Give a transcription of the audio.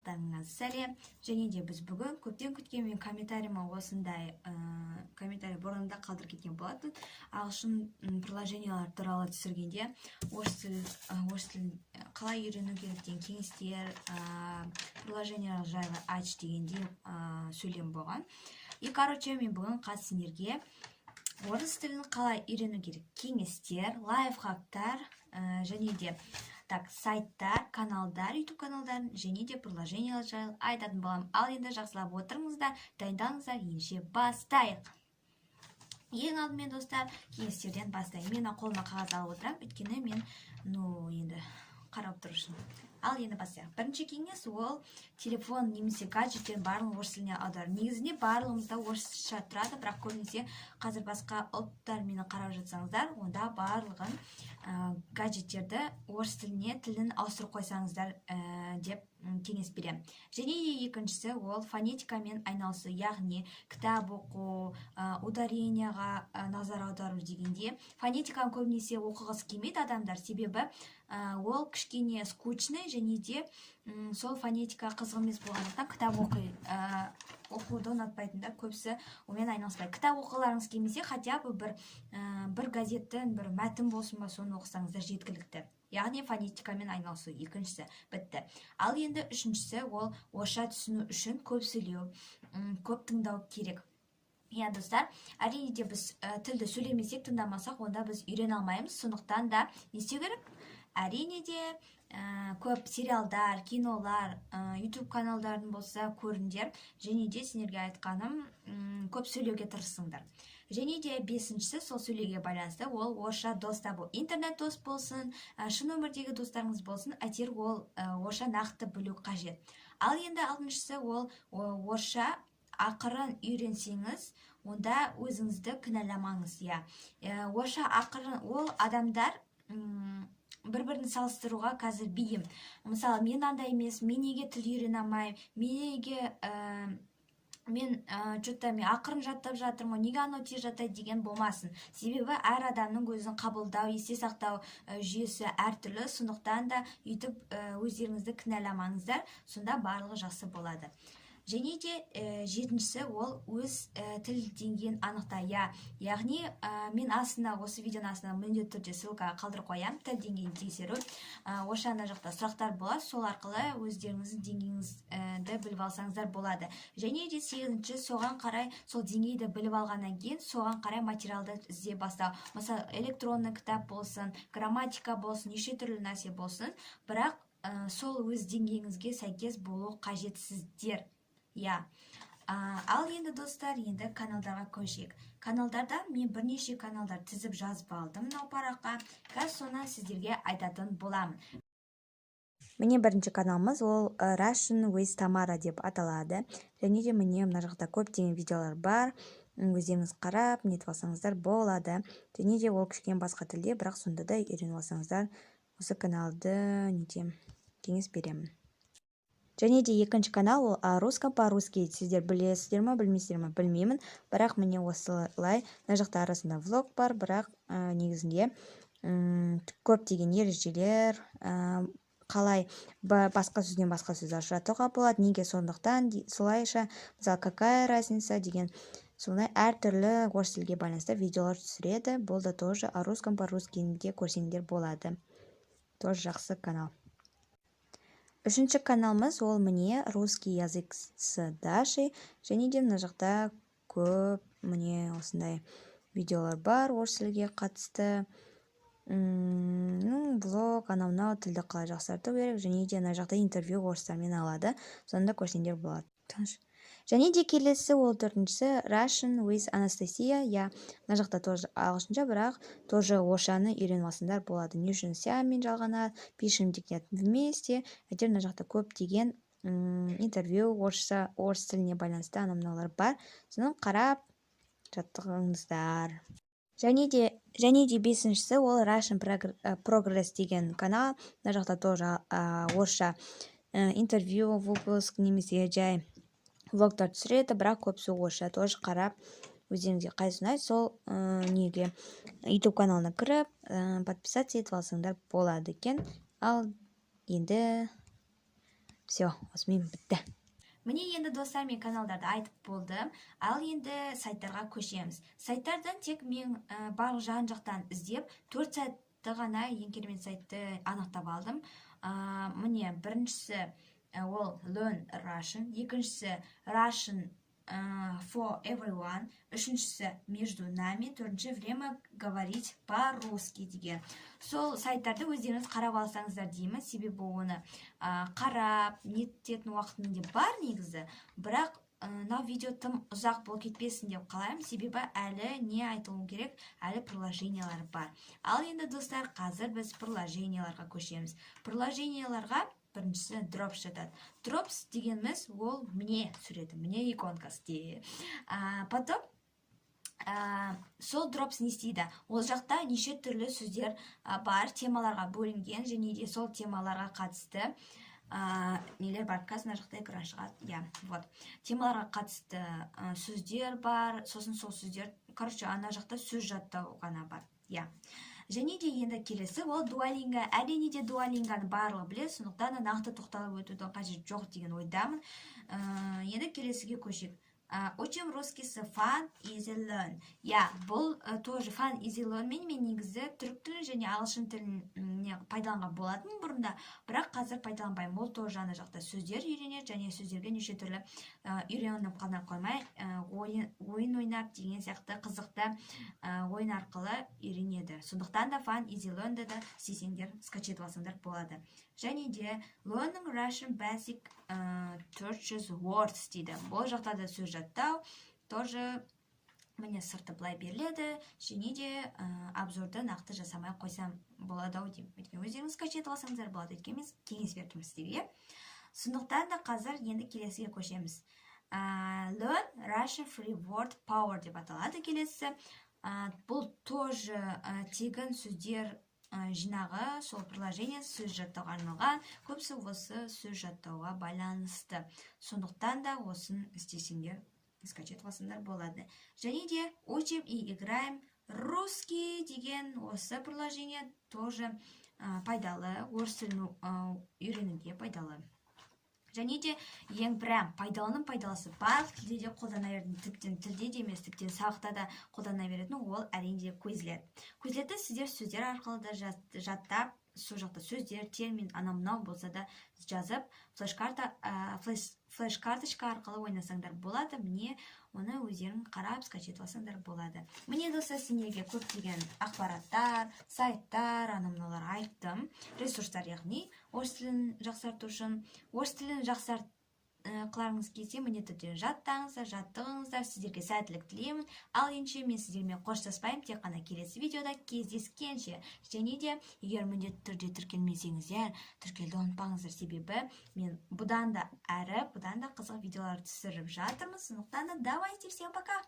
барлықтарыңыз сәлем. Және де біз бүгін көптен күткен мен комментарийіме осындай комментарий бұрында қалдырып кеткен болатын. Ағылшын приложениялар туралы түсіргенде орыс тілін қалай үйрену керек деген кеңестер, приложениялар жайлы айтшы дегенде сөйлем болған. И короче, мен бүгін сіздерге орыс тілін қалай үйрену керек кеңестер, лайфхактар және де сайттар, каналдар, YouTube каналдарын және де приложениялар жайлы айтатын боламын. Ал енді жақсылап отырыңыздар, дайындалыңыздар, ендеше бастайық. Ең алдымен достар, кеңестерден бастайық. Мен қолыма қағаз алып отырамын, өйткені мен енді қарап тұру үшін. Ал енді бастайық. Бірінші кеңес ол телефон немесе гаджеттерін барлығын орыс тіліне аудару. Негізінде барлығымызда орысша тұрады, бірақ көбінесе қазір басқа ұлттар мені қарап жатсаңыздар, онда барлығын гаджеттерді орыс тілін ауыстырып қойсаңыздар деп кеңес беремін. Және екіншісі ол фонетикамен айналысу, яғни кітап оқу, ударенияға назар аудару дегенде. Фонетиканы көбінесе оқығысы келмейді адамдар, себебі ол кішкене скучный және де сол фонетика қызық емес болғандықтан кітап оқуды ұнатпайтындар көбісі онымен айналыспайды. Кітап оқығыларыңыз келмесе, хотя бы бір газеттің бір мәтін болсын ба, соны оқысаңыздар жеткілікті. Яғни фонетикамен айналысу екіншісі бітті. Ал енді үшіншісі ол орысша түсіну үшін көп сөйлеу, көп тыңдау керек. Иә достар, әрине де біз тілді сөйлемесек, тыңдамасақ, онда біз үйрене алмаймыз. Сондықтан да не істеу керек? Әрине де көп сериалдар, кинолар, YouTube каналдарын болса көріңдер. Және де сендерге айтқаным көп сөйлеуге тырысыңдар. Және де бесіншісі сол сөйлеуге байланысты ол орысша дос табу. Интернет дос болсын, шын өмірдегі достарыңыз болсын, әйтеуір ол орысша нақты білу қажет. Ал енді алтыншысы ол орысша ақырын үйренсеңіз, онда өзіңізді кінәламаңыз. Орысша ақырын ол адамдар бір-бірін салыстыруға қазір бейім. Мысалы, мен андай емес, мен неге тіл үйрене алмаймын, мен ақырын жаттап жатырмын, неге анау тез жаттайды деген болмасын. Себебі әр адамның өзін қабылдау, есте сақтау жүйесі әртүрлі, сондықтан да өйтіп өздеріңізді кінәламаңыздар, сонда барлығы жақсы болады. Және де жетіншісі ол өз тіл деңгейін анықта. Яғни мен осы видеоның астына міндетті түрде ссылка қалдырып қоямын, тіл деңгейін тексеру. Орысша ана жақта сұрақтар болады, сол арқылы өздеріңіздің деңгейіңізді біліп алсаңыздар болады. Және де сегізінші, соған қарай сол деңгейді біліп алғаннан кейін соған қарай материалды іздей бастау. Мысалы, электронды кітап болсын, грамматика болсын, неше түрлі нәрсе болсын, бірақ сол өз деңгейіңізге сәйкес болу қажетсіздер. Ал енді достар, енді каналдарға көшейік. Каналдарда мен бірнеше каналдар тізіп жазып алдым мынау параққа. Қазір соны сіздерге айтатын боламын. Міне бірінші каналымыз ол Russian with Tamara деп аталады. Және де міне мына жақта көптеген видеолар бар. Өздеріңіз қарап, нетіп алсаңыздар болады. Және де ол кішкене басқа тілде, бірақ сонда да үйреніп алсаңыздар, осы каналды кеңес беремін. Және де екінші канал ол русском по-русски. Сіздер білесіздер ме, білмейсіздер ме, білмеймін. Бірақ міне осылай, мына жақта арасында влог бар, бірақ негізінде көптеген ережелер, қалай басқа сөзден басқа сөз ажыратуға болады, неге сондықтан, солайша, мысалы, какая разница деген, солай әртүрлі орыс тілге байланысты видеолар түсіреді. Бұл да тоже русском по-русски де көрсеңдер болады. Тоже жақсы канал. Үшінші каналымыз ол міне русский язык с Дашей. Және де мына жақта көп міне осындай видеолар бар орыс тілге қатысты. Блог, анау тілді қалай жақсарту керек. Және де мына жақта интервью орыстармен алады. Сонда көрсеңдер болады. Және де келесі ол төртіншісі Russian with Anastasia. Мына жақта тоже ағылшынша, бірақ тоже орысшаны үйреніп алсаңдар болады. Не үшін мен жалғана пишем вместе. Әйтеуір мына жақта көптеген интервью орыс тіліне байланысты мыналар бар. Соны қарап жаттығыңыздар. Және де бесіншісі ол Russian Progress деген канал. Мына жақта тоже орысша интервью, выпуск немесе жай влогтар түсіреді, бірақ көбісі орысша. Тоже қарап өздеріңізге қайсысы ұнайды, сол неге YouTube каналына кіріп подписаться етіп алсаңдар болады екен. Ал енді Все, осымен бітті. Міне енді достар, мен каналдарды айтып болдым. Ал енді сайттарға көшеміз. Сайттардан тек мен барлық жан-жақтан іздеп 4 сайтты ғана ең керемет сайтты анықтап алдым. Міне біріншісі ол Learn Russian, екіншісі Russian for everyone, үшіншісі между нами, төртінші время говорить по-русски деген. Сол сайттарды өздеріңіз қарап алсаңыздар деймін, себебі оны қарап неттетін уақытым де бар негізі, бірақ мынау видео тым ұзақ болып кетпесін деп қалаймын, себебі әлі не айтылу керек, әлі приложениялар бар. Ал енді достар, қазір біз приложенияларға көшеміз. Приложенияларға біріншісі Drops жатады. Drops дегеніміз ол міне суреті, міне иконкасы де. Потом сол Drops не істейді? Ол жақта неше түрлі сөздер бар, темаларға бөлінген, және де сол темаларға қатысты нелер бар. Қазір мына жақта экран шығады. Вот. Темаларға қатысты сөздер бар, сосын сол сөздер, короче, ана жақта сөз жаттау ғана бар. Және де енді келесі ол Duolingo. Әрине де Duolingоны барлығы біледі, сондықтан нақты тоқталып өтудің қажеті жоқ деген ойдамын. Енді келесіге көшейік. Учим русский с Fun Easy Learn. Бұл тоже Fun Easy Learn мен негізі түрік тілін және ағылшын тілін пайдаланған болатын бұрында, бірақ қазір пайдаланбаймын. Ол тоже ана жақта сөздер үйренеді, және сөздерге неше түрлі үйреніп қана қоймай, ойын ойнап деген сияқты қызықты ойын арқылы үйренеді. Сондықтан да Fun Easy Learn'ды да істесеңдер, скачет алсаңдар болады. Және де Learning Russian Basic 400 Words дейді. Бұл жақта да сөз жаттау, тоже міне сырты былай беріледі, және де обзорды нақты жасамай қойсам болады ау деймін. Өйткені өздеріңіз скачет алсаңыздар болады, өйткені мен кеңес бердім сіздерге. Сондықтан да қазір енді келесіге көшеміз. Learn Russian Free Word Power деп аталады келесі. Бұл тоже тегін сөздер жинағы, сол приложение сөз жаттауға арналған, көбісі осы сөз жаттауға байланысты. Сондықтан да осын істесеңдер, скачет алсаңдар болады. Және де учим и играем русский деген осы приложение тоже пайдалы, орыс тілін үйренуге пайдалы. Және де ең прям пайдалының пайдалысы барлық тілде де қолдана беретін, тіптен тілде де емес, тіптен сабақта да қолдана беретін, ол әрине Quizlet. Quizletті сіздер сөздер арқылы да жаттап, сол жақта сөздер, термин, анау-мынау болса да жазып, флеш-карточка арқылы ойнасаңдар болады. Міне оны өздерің қарап, скачет алсаңдар болады. Міне достар, сендерге көптеген ақпараттар, сайттар, анау-мынаулар айттым. Ресурстар, яғни орыс тілін жақсарту үшін, орыс тілін жақсартқыларыңыз келсе, міндетті түрде жаттаңыздар, жаттығыңыздар, сіздерге сәттілік тілеймін. Ал енді мен сіздермен қоштаспаймын, тек қана келесі видеода кездескенше. Және де егер міндетті түрде тіркелмесеңіздер, тіркелуді ұмытпаңыздар, себебі мен бұдан да қызық видеолар түсіріп жатырмыз. Сондықтан да давайте, всем пока!